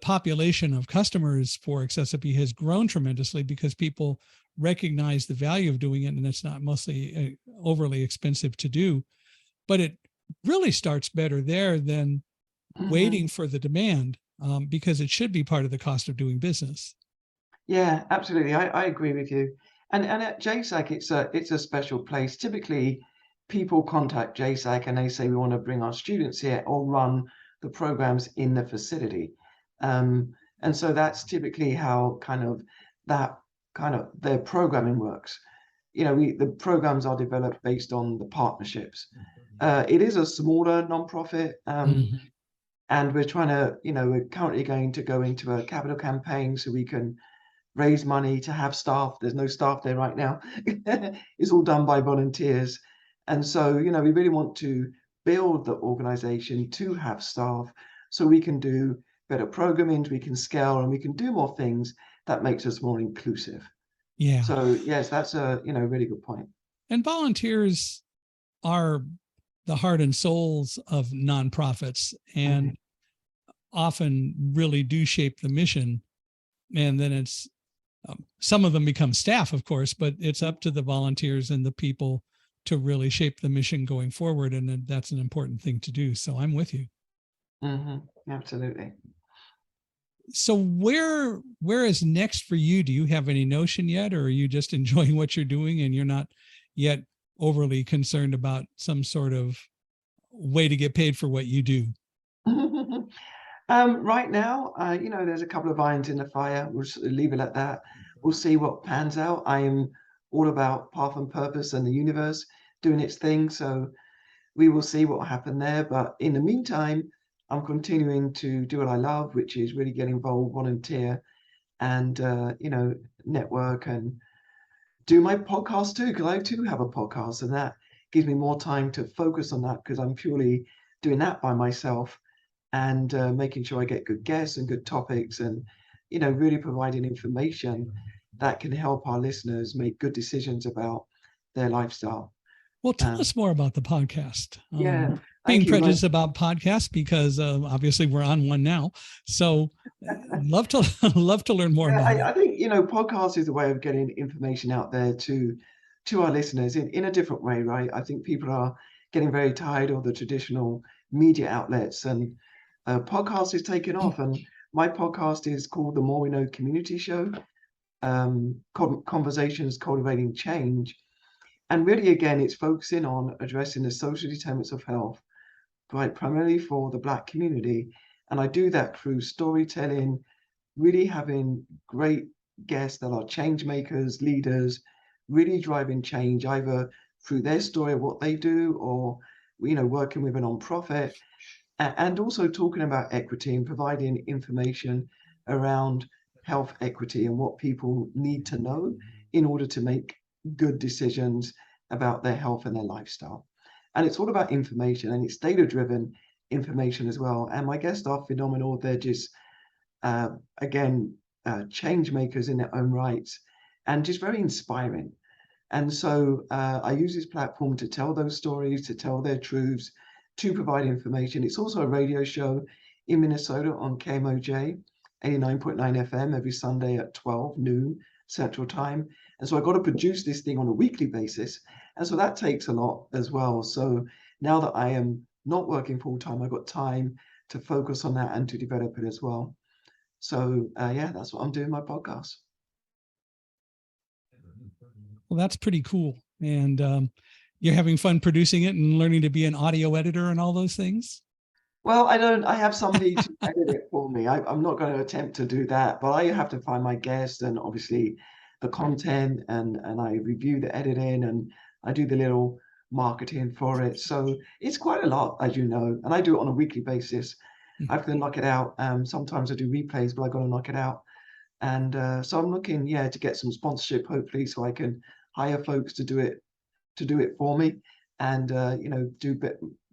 population of customers for accessibility has grown tremendously because people recognize the value of doing it, and it's not mostly overly expensive to do. But it really starts better there than waiting for the demand, because it should be part of the cost of doing business. Yeah, absolutely. I agree with you. And at JSAC, it's a special place. Typically, people contact JSAC and they say, we want to bring our students here or run the programs in the facility. And so that's typically how their programming works. The programs are developed based on the partnerships. It is a smaller nonprofit, and we're trying to, we're currently going to go into a capital campaign so we can raise money to have staff. There's no staff there right now. It's all done by volunteers. And so, we really want to build the organization to have staff so we can do better programming, we can scale, and we can do more things that makes us more inclusive. Yeah. So yes, that's a really good point. And volunteers are the heart and souls of nonprofits, and often really do shape the mission. And then it's some of them become staff, of course, but it's up to the volunteers and the people to really shape the mission going forward. And that's an important thing to do. So I'm with you. Absolutely. So where is next for you? Do you have any notion yet, or are you just enjoying what you're doing and you're not yet overly concerned about some sort of way to get paid for what you do? Right now, there's a couple of irons in the fire. We'll just leave it at that. We'll see what pans out. I am all about path and purpose and the universe doing its thing. So we will see what will happen there. But in the meantime, I'm continuing to do what I love, which is really get involved, volunteer, and, network and do my podcast too, because I too have a podcast, and that gives me more time to focus on that because I'm purely doing that by myself. And making sure I get good guests and good topics, and really providing information that can help our listeners make good decisions about their lifestyle. Well, tell us more about the podcast. Being prejudiced about podcasts because obviously we're on one now. So love to learn more about it. I think podcast is a way of getting information out there to our listeners in a different way, right? I think people are getting very tired of the traditional media outlets, and podcast is taking off. And my podcast is called the More We Know Community Show, Conversations Cultivating Change. And really, again, it's focusing on addressing the social determinants of health, right, primarily for the Black community. And I do that through storytelling, really having great guests that are change makers, leaders, really driving change either through their story of what they do, or working with a nonprofit. And also talking about equity and providing information around health equity and what people need to know in order to make good decisions about their health and their lifestyle. And it's all about information, and it's data-driven information as well. And my guests are phenomenal. They're just, change makers in their own rights, and just very inspiring. And so I use this platform to tell those stories, to tell their truths, to provide information. It's also a radio show in Minnesota on KMOJ 89.9 FM every Sunday at 12 noon Central Time. And so I got to produce this thing on a weekly basis. And so that takes a lot as well. So now that I am not working full time, I've got time to focus on that and to develop it as well. So that's what I'm doing, my podcast. Well, that's pretty cool. And you're having fun producing it and learning to be an audio editor and all those things? Well, I have somebody to edit it for me. I'm not going to attempt to do that, but I have to find my guests and obviously the content, and I review the editing, and I do the little marketing for it. So it's quite a lot, as you know, and I do it on a weekly basis. I have to knock it out. Sometimes I do replays, but I got to knock it out. And so I'm looking, yeah, to get some sponsorship, hopefully, so I can hire folks to do it for me, and you know, do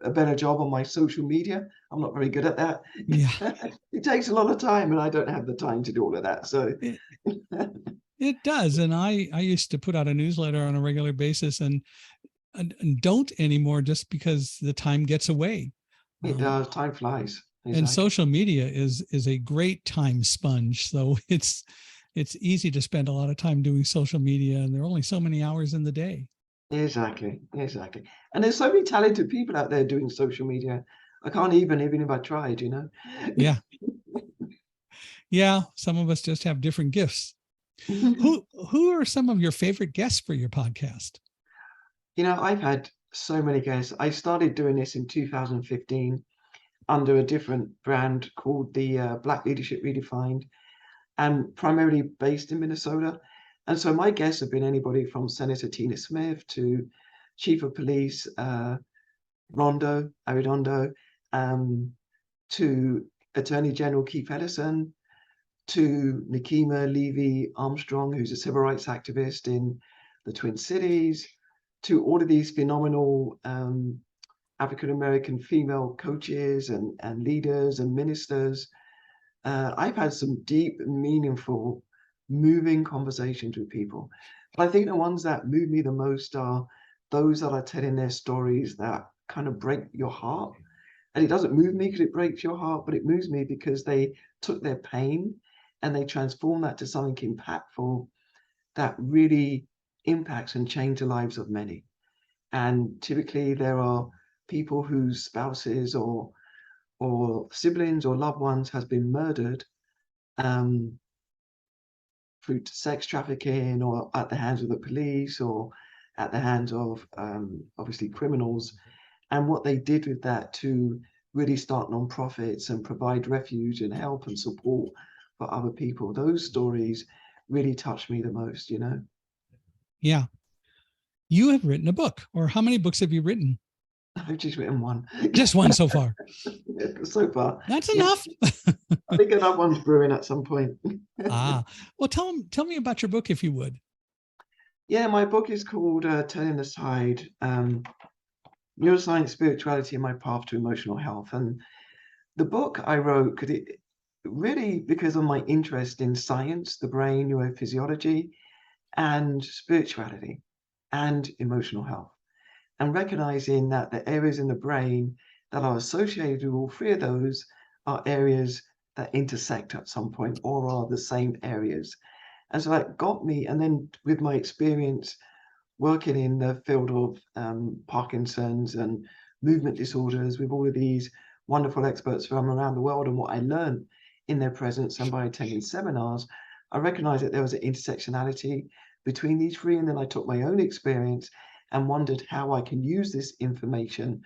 a better job on my social media. I'm not very good at that. Yeah. It takes a lot of time, and I don't have the time to do all of that. So It, it does. And I used to put out a newsletter on a regular basis, and don't anymore, just because the time gets away. it does. Time flies. And Exactly. social media is a great time sponge. So it's easy to spend a lot of time doing social media, and there are only so many hours in the day. Exactly. And there's so many talented people out there doing social media. I can't even if I tried, you know. Yeah. Yeah. Some of us just have different gifts. Who are some of your favorite guests for your podcast? You know, I've had so many guests. I started doing this in 2015 under a different brand called the Black Leadership Redefined, and primarily based in Minnesota. And so my guests have been anybody from Senator Tina Smith to Chief of Police Arredondo, to Attorney General Keith Ellison, to Nikema Levy Armstrong, who's a civil rights activist in the Twin Cities, to all of these phenomenal African-American female coaches and leaders and ministers. I've had some deep, meaningful, moving conversations with people. But I think the ones that move me the most are those that are telling their stories that kind of break your heart. And it doesn't move me because it breaks your heart, but it moves me because they took their pain and they transformed that to something impactful that really impacts and changes the lives of many. And typically there are people whose spouses or siblings or loved ones has been murdered um, through sex trafficking, or at the hands of the police, or at the hands of obviously criminals, and what they did with that to really start nonprofits and provide refuge and help and support for other people. Those stories really touch me the most, you know. Yeah. You have written a book, or how many books have you written? I've just written one. Just one so far. So far. That's enough. I think another one's brewing at some point. Well, tell me about your book, if you would. Yeah, my book is called Turning the Tide, Neuroscience, Spirituality, and My Path to Emotional Health. And the book I wrote because of my interest in science, the brain, neurophysiology, and spirituality and emotional health, and recognizing that the areas in the brain that are associated with all three of those are areas that intersect at some point or are the same areas. And so that got me, and then with my experience working in the field of Parkinson's and movement disorders with all of these wonderful experts from around the world, and what I learned in their presence and by attending seminars, I recognized that there was an intersectionality between these three. And then I took my own experience and wondered how I can use this information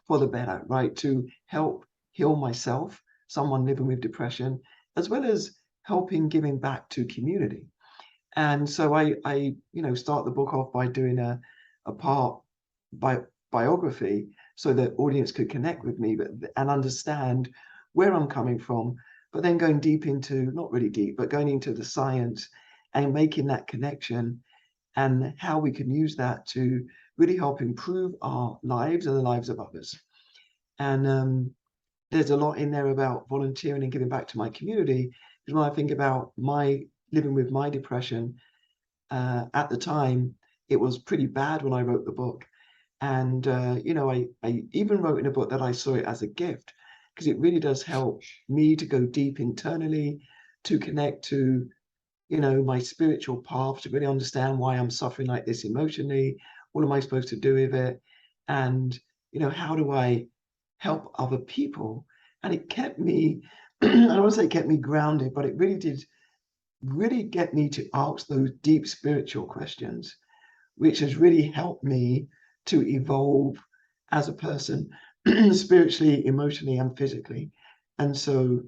for the better, right? To help heal myself, someone living with depression, as well as helping giving back to community. And so I start the book off by doing a part biography so that audience could connect with me and understand where I'm coming from, but then going deep into, not really deep, but going into the science and making that connection and how we can use that to really help improve our lives and the lives of others. And there's a lot in there about volunteering and giving back to my community, because when I think about my living with my depression, at the time, it was pretty bad when I wrote the book. And, I even wrote in a book that I saw it as a gift, because it really does help me to go deep internally, to connect to, my spiritual path, to really understand why I'm suffering like this emotionally. What am I supposed to do with it? And, how do I help other people? And it kept me, I don't want to say it kept me grounded, but it really did really get me to ask those deep spiritual questions, which has really helped me to evolve as a person, spiritually, emotionally, and physically. And so,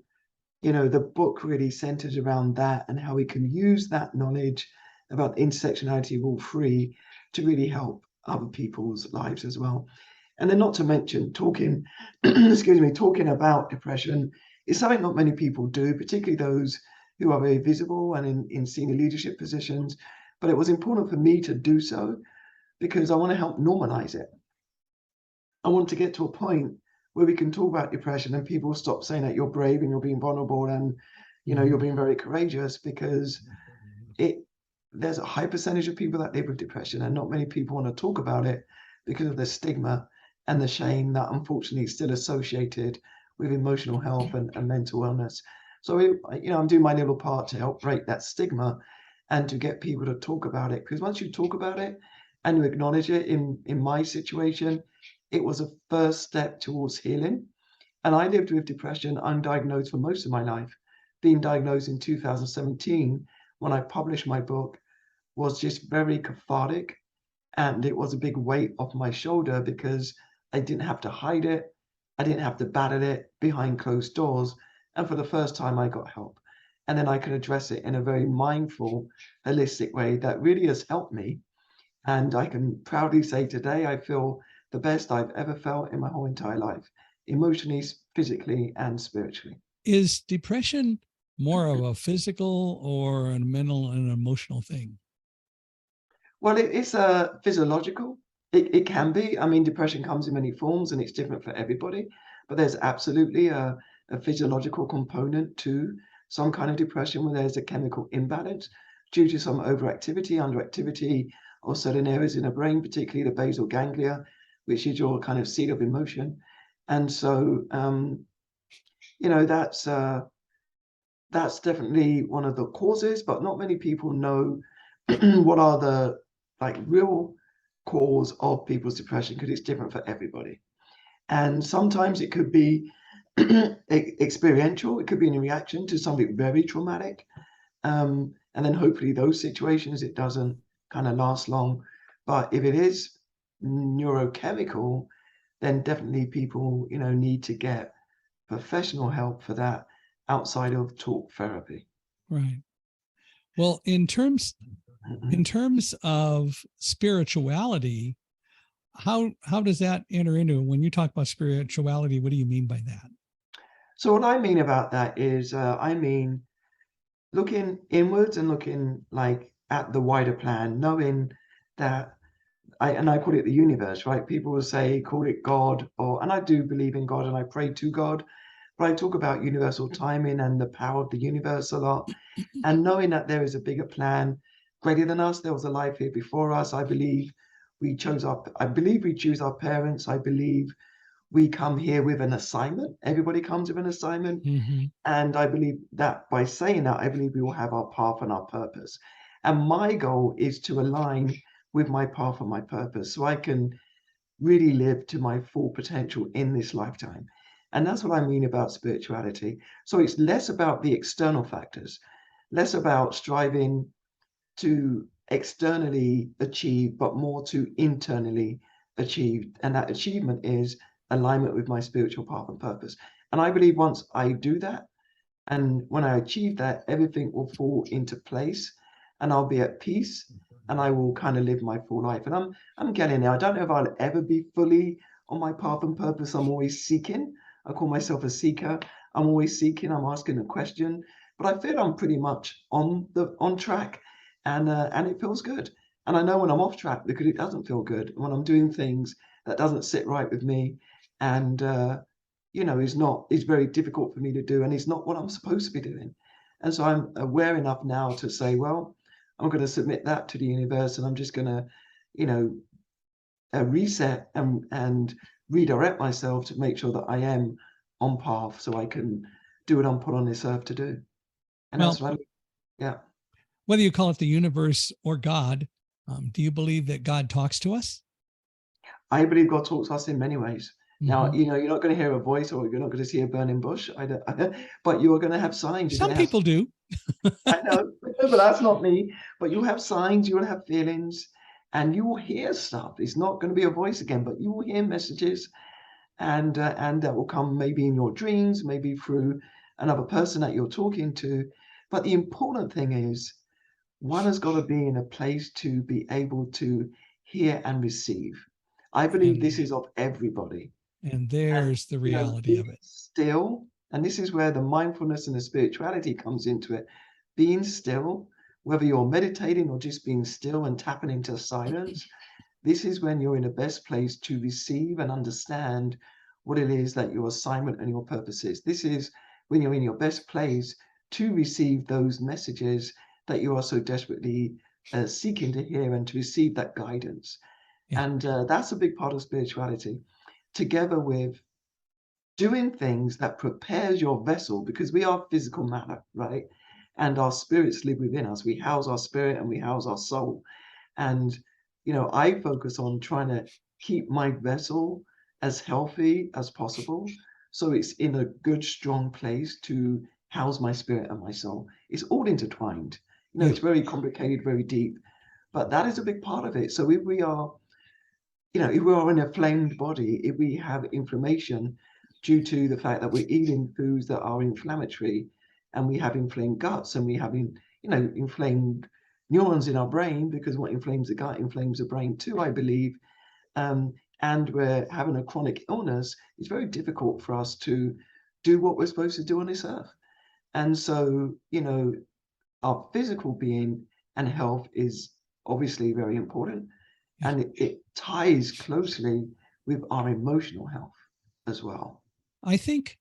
the book really centers around that and how we can use that knowledge about intersectionality of all three to really help other people's lives as well. And then not to mention talking, excuse me, talking about depression is something not many people do, particularly those who are very visible and in senior leadership positions. But it was important for me to do so because I want to help normalize it. I want to get to a point where we can talk about depression and people stop saying that you're brave and you're being vulnerable and you're being very courageous, because there's a high percentage of people that live with depression and not many people want to talk about it because of the stigma and the shame that unfortunately is still associated with emotional health and mental wellness. So I'm doing my little part to help break that stigma and to get people to talk about it, because once you talk about it and you acknowledge it, in my situation, it was a first step towards healing. And I lived with depression undiagnosed for most of my life. Being diagnosed in 2017 when I published my book was just very cathartic, and it was a big weight off my shoulder because I didn't have to hide it. I didn't have to battle it behind closed doors. And for the first time, I got help. And then I could address it in a very mindful, holistic way that really has helped me. And I can proudly say today, I feel the best I've ever felt in my whole entire life, emotionally, physically, and spiritually. Is depression more of a physical or a mental and emotional thing? Well, it's a physiological. It can be. I mean, depression comes in many forms and it's different for everybody, but there's absolutely a physiological component to some kind of depression where there's a chemical imbalance due to some overactivity, underactivity of certain areas in the brain, particularly the basal ganglia, which is your kind of seat of emotion. And so, you know, that's definitely one of the causes, but not many people know what are the real cause of people's depression, because it's different for everybody. And sometimes it could be experiential, it could be in reaction to something very traumatic. And then hopefully those situations, it doesn't kind of last long. But if it is neurochemical, then definitely people, need to get professional help for that outside of talk therapy. Right. Well, in terms of spirituality, how does that enter into it? When you talk about spirituality, what do you mean by that? So what I mean about that is, I mean looking inwards and looking at the wider plan, knowing that I call it the universe, right? People will say, call it God, and I do believe in God and I pray to God, but I talk about universal timing and the power of the universe a lot, and knowing that there is a bigger plan greater than us. There was a life here before us. I believe I believe we choose our parents. I believe we come here with an assignment. Everybody comes with an assignment. Mm-hmm. And I believe that by saying that, I believe we will have our path and our purpose. And my goal is to align with my path and my purpose so I can really live to my full potential in this lifetime. And that's what I mean about spirituality. So it's less about the external factors, less about striving to externally achieve, but more to internally achieve. And that achievement is alignment with my spiritual path and purpose. And I believe once I do that, and when I achieve that, everything will fall into place and I'll be at peace and I will kind of live my full life. And I'm getting there. I don't know if I'll ever be fully on my path and purpose. I'm always seeking. I call myself a seeker. I'm always seeking. I'm asking a question, but I feel I'm pretty much on track, and it feels good. And I know when I'm off track because it doesn't feel good. When I'm doing things that doesn't sit right with me, and is very difficult for me to do, and it's not what I'm supposed to be doing. And so I'm aware enough now to say, well, I'm going to submit that to the universe, and I'm just going to, reset and redirect myself to make sure that I am on path so I can do what I'm put on this earth to do. And Well, that's right. Yeah. whether you call it the universe or God, do you believe that God talks to us? I believe God talks to us in many ways. Now, Mm-hmm. you're not going to hear a voice or you're not going to see a burning bush, but you are going to have signs. You're Some going to have, people do. I know, but that's not me. But you'll have signs, you'll have feelings, and you will hear stuff. It's not going to be a voice again, but you will hear messages, and that will come maybe in your dreams, maybe through another person that you're talking to. But the important thing is one has got to be in a place to be able to hear and receive. I believe this And is of everybody. and And, there's the reality being of it. still, and this is where the mindfulness and the spirituality comes into it. Being still, whether you're meditating or just being still and tapping into silence, this is when you're in the best place to receive and understand what it is that your assignment and your purpose is. This is when you're in your best place to receive those messages that you are so desperately seeking to hear and to receive that guidance. Yeah. And that's a big part of spirituality, together with doing things that prepares your vessel, because we are physical matter, right? And our spirits live within us. We house our spirit and we house our soul. And, I focus on trying to keep my vessel as healthy as possible. So it's in a good, strong place to house my spirit and my soul. It's all intertwined. Yeah. It's very complicated, very deep, but that is a big part of it. So if we are, if we are in a flamed body, if we have inflammation due to the fact that we're eating foods that are inflammatory, and we have inflamed guts, and we have, inflamed neurons in our brain, because what inflames the gut inflames the brain too, I believe. And we're having a chronic illness, it's very difficult for us to do what we're supposed to do on this earth. And so, our physical being and health is obviously very important, Yeah. and it ties closely with our emotional health as well. I think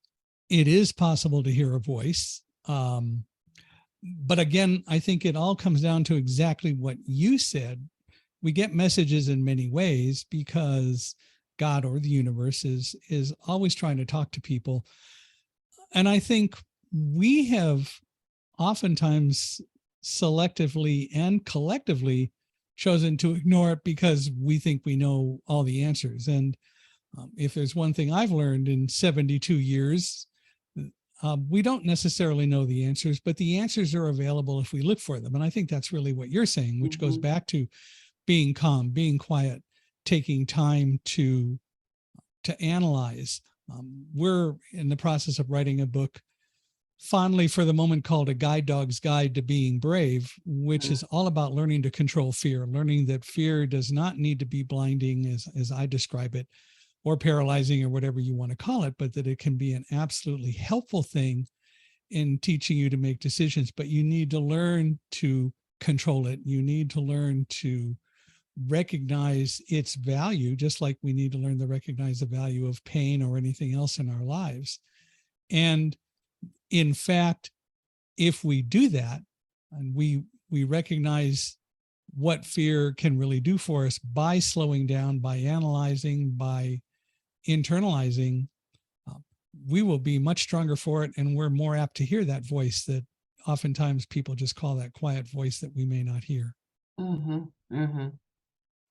it is possible to hear a voice. But again, I think it all comes down to exactly what you said. We get messages in many ways because God or the universe is always trying to talk to people. And I think we have oftentimes selectively and collectively chosen to ignore it because we think we know all the answers. And if there's one thing I've learned in 72 years, we don't necessarily know the answers, but the answers are available if we look for them. And I think that's really what you're saying, which goes back to being calm, being quiet, taking time to analyze. We're in the process of writing a book fondly for the moment called A Guide Dog's Guide to Being Brave, which is all about learning to control fear, learning that fear does not need to be blinding, as I describe it, or paralyzing, or whatever you want to call it, but that it can be an absolutely helpful thing in teaching you to make decisions. But you need to learn to control it. You need to learn to recognize its value, just like we need to learn to recognize the value of pain or anything else in our lives. And in fact, if we do that, and we recognize what fear can really do for us by slowing down, by analyzing, by internalizing, we will be much stronger for it, and we're more apt to hear that voice that oftentimes people just call that quiet voice that we may not hear.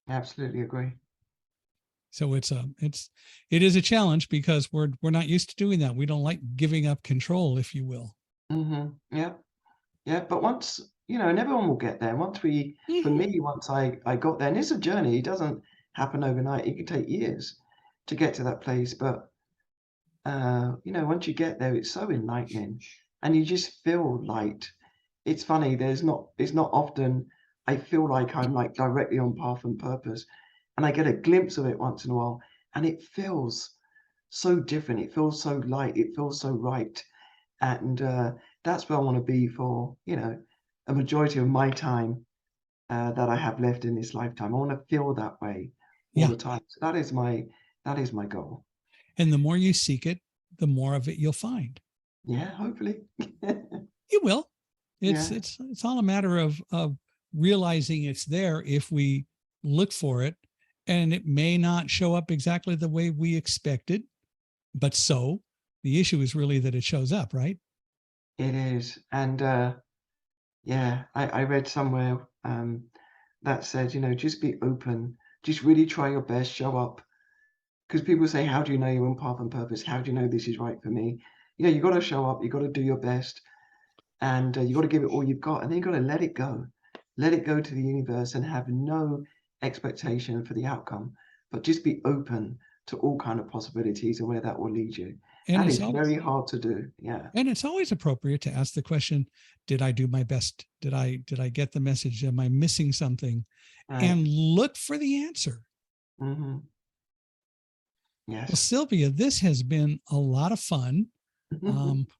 Absolutely agree. So it is a challenge because we're not used to doing that. We don't like giving up control, if you will. Yeah. But once, and everyone will get there. Once for me, once I got there, and it's a journey, it doesn't happen overnight. It can take years to get to that place. But, once you get there, it's so enlightening, and you just feel light. It's funny, it's not often I feel like I'm like directly on path and purpose, and I get a glimpse of it once in a while, and it feels so different. It feels so light. It feels so right. And that's where I want to be for, a majority of my time that I have left in this lifetime. I want to feel that way all Yeah. the time. So that is my goal. And the more you seek it, the more of it you'll find. Yeah, hopefully. You will. Yeah. It's all a matter of realizing it's there if we look for it, and it may not show up exactly the way we expected, but so the issue is really that it shows up, right? It is. And yeah, I read somewhere that said, just be open, just really try your best, show up. Because people say, how do you know your own path and purpose? How do you know this is right for me? You got to show up, you got to do your best, and you got to give it all you've got, and then you got to let it go. Let it go to the universe and have no expectation for the outcome, but just be open to all kind of possibilities and where that will lead you. And That it's is always, very hard to do. Yeah. and it's always appropriate to ask the question, did I do my best? Did I get the message? Am I missing something? Right. And look for the answer. Mm-hmm. Well, Yes. Sylvia, this has been a lot of fun.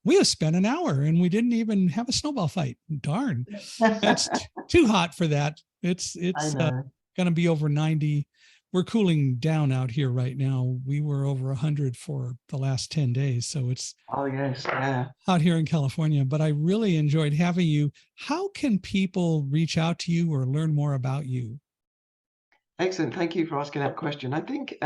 We have spent an hour and we didn't even have a snowball fight. Darn, that's too hot for that. It's I know. going to be over 90. We're cooling down out here right now. We were over 100 for the last 10 days. So it's Oh, yes. Yeah. out here in California, but I really enjoyed having you. How can people reach out to you or learn more about you? Excellent. Thank you for asking that question. I think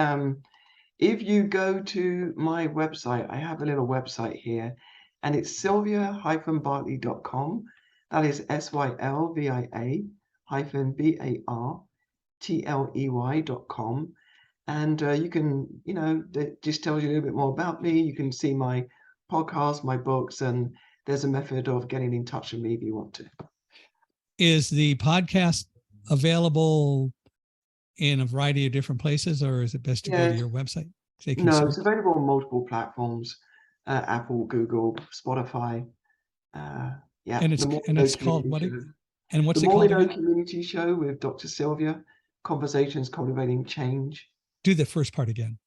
if you go to my website, I have a little website here, and it's sylvia-bartley.com. That is sylvia-bartley.com. And you can, that just tells you a little bit more about me. You can see my podcast, my books, and there's a method of getting in touch with me if you want to. Is the podcast available in a variety of different places, or is it best to go to your website? No, it's available on multiple platforms: Apple, Google, Spotify. Yeah, and the it's called what? And what's The it More We called Know again? Community Show with Dr. Sylvia, Conversations Cultivating Change. Do the first part again.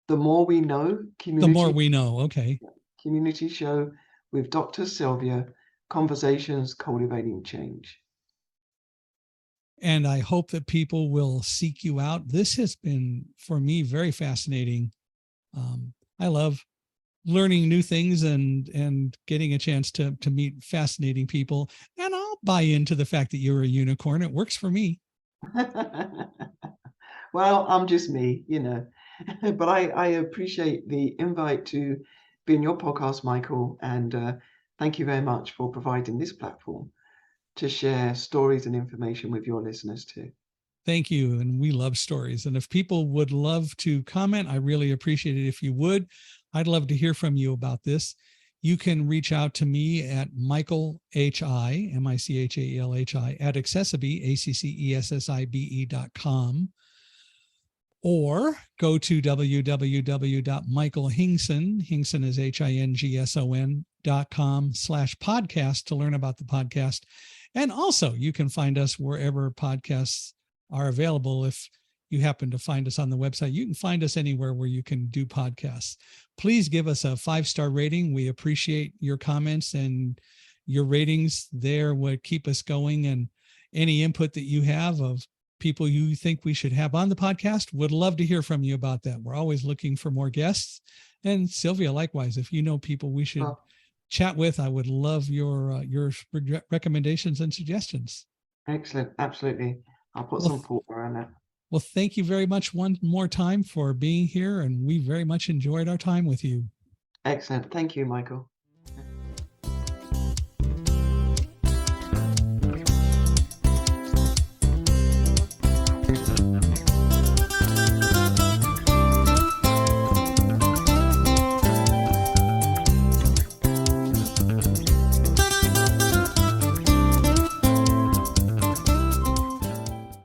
The More We Know The More We Know. Okay. Community Show with Dr. Sylvia, Conversations Cultivating Change. And I hope that people will seek you out. This has been, for me, very fascinating. I love learning new things and getting a chance to meet fascinating people. And I'll buy into the fact that you're a unicorn. It works for me. Well, I'm just me, but I appreciate the invite to be in your podcast, Michael. And thank you very much for providing this platform to share stories and information with your listeners too. Thank you. And we love stories. And if people would love to comment, I really appreciate it if you would. I'd love to hear from you about this. You can reach out to me at Michael H.I., M-I-C-H-A-E-L-H-I, at Accessibe, ACCESSIBE.com. Or go to www.michaelhingson, Hingson is HINGSON.com/podcast to learn about the podcast. And also you can find us wherever podcasts are available. If you happen to find us on the website, you can find us anywhere where you can do podcasts. Please give us a 5-star rating. We appreciate your comments, and your ratings there would keep us going. And any input that you have of people you think we should have on the podcast, would love to hear from you about that. We're always looking for more guests. And Sylvia, likewise, if you know people we should chat with, I would love your recommendations and suggestions. Excellent. Absolutely. I'll put some thought around that. Well, thank you very much one more time for being here, and we very much enjoyed our time with you. Excellent. Thank you, Michael.